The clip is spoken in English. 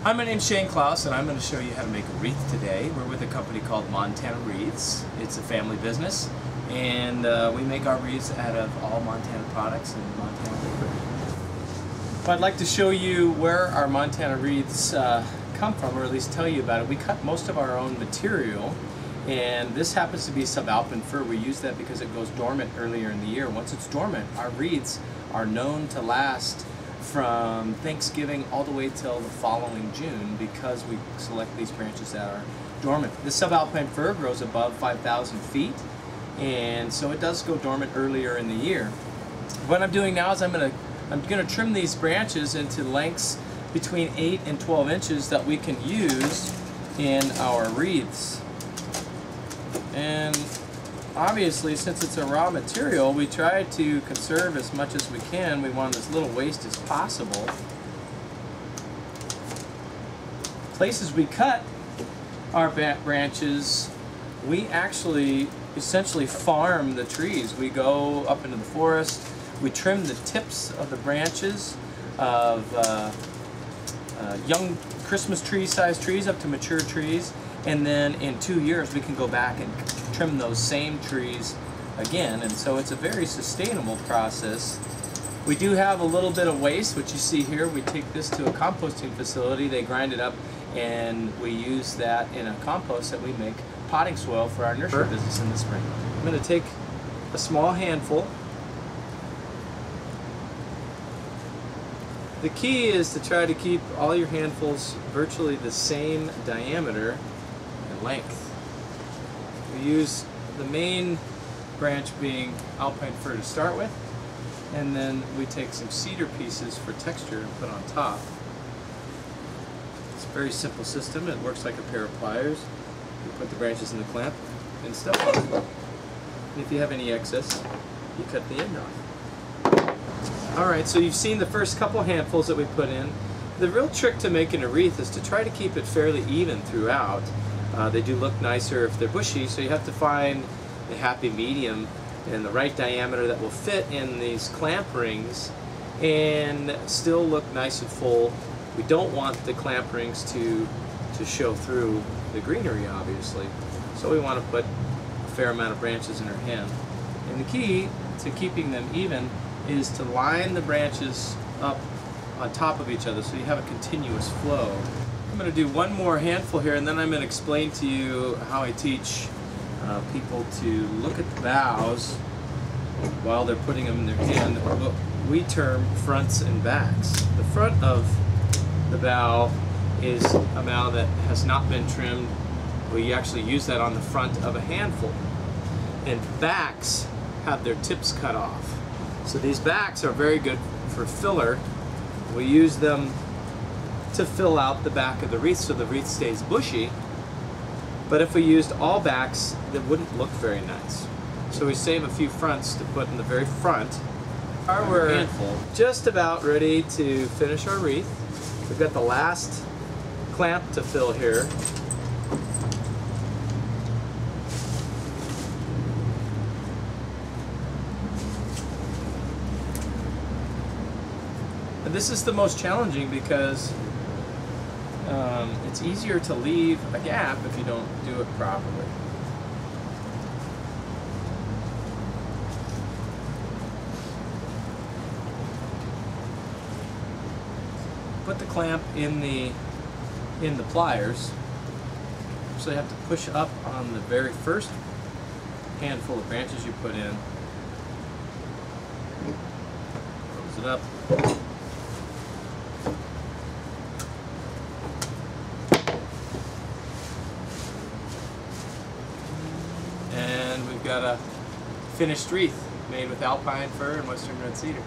Hi, my name's Shane Klaus, and I'm going to show you how to make a wreath today. We're with a company called Montana Wreaths. It's a family business, and we make our wreaths out of all Montana products and Montana labor. I'd like to show you where our Montana wreaths come from, or at least tell you about it. We cut most of our own material, and this happens to be subalpine fir. We use that because it goes dormant earlier in the year. Once it's dormant, our wreaths are known to last from Thanksgiving all the way till the following June, because we select these branches that are dormant. The subalpine fir grows above 5,000 feet, and so it does go dormant earlier in the year. What I'm doing now is I'm gonna trim these branches into lengths between 8 and 12 inches that we can use in our wreaths. And obviously, since it's a raw material, we try to conserve as much as we can. We want as little waste as possible. Places we cut our branches, we actually essentially farm the trees. We go up into the forest, we trim the tips of the branches of young Christmas tree-sized trees up to mature trees, and then in 2 years we can go back and trim those same trees again, and so it's a very sustainable process. We do have a little bit of waste, which you see here. We take this to a composting facility, they grind it up, and we use that in a compost that we make potting soil for our nursery business in the spring. I'm going to take a small handful. The key is to try to keep all your handfuls virtually the same diameter and length. We use the main branch being alpine fir to start with, and then we take some cedar pieces for texture and put on top. It's a very simple system. It works like a pair of pliers. You put the branches in the clamp and stuff on it. And if you have any excess, you cut the end off. Alright, so you've seen the first couple handfuls that we put in. The real trick to making a wreath is to try to keep it fairly even throughout. They do look nicer if they're bushy, so you have to find the happy medium and the right diameter that will fit in these clamp rings and still look nice and full. We don't want the clamp rings to show through the greenery, obviously, so we want to put a fair amount of branches in our hand. And the key to keeping them even is to line the branches up on top of each other so you have a continuous flow. I'm going to do one more handful here, and then I'm going to explain to you how I teach people to look at the boughs while they're putting them in their hand, what we term fronts and backs. The front of the bough is a bough that has not been trimmed. We actually use that on the front of a handful. And backs have their tips cut off. So these backs are very good for filler. We use them to fill out the back of the wreath so the wreath stays bushy. But if we used all backs, it wouldn't look very nice. So we save a few fronts to put in the very front. We're just about ready to finish our wreath. We've got the last clamp to fill here. And this is the most challenging because it's easier to leave a gap if you don't do it properly. Put the clamp in the pliers. So you have to push up on the very first handful of branches you put in. Close it up. And we've got a finished wreath made with alpine fir and western red cedar.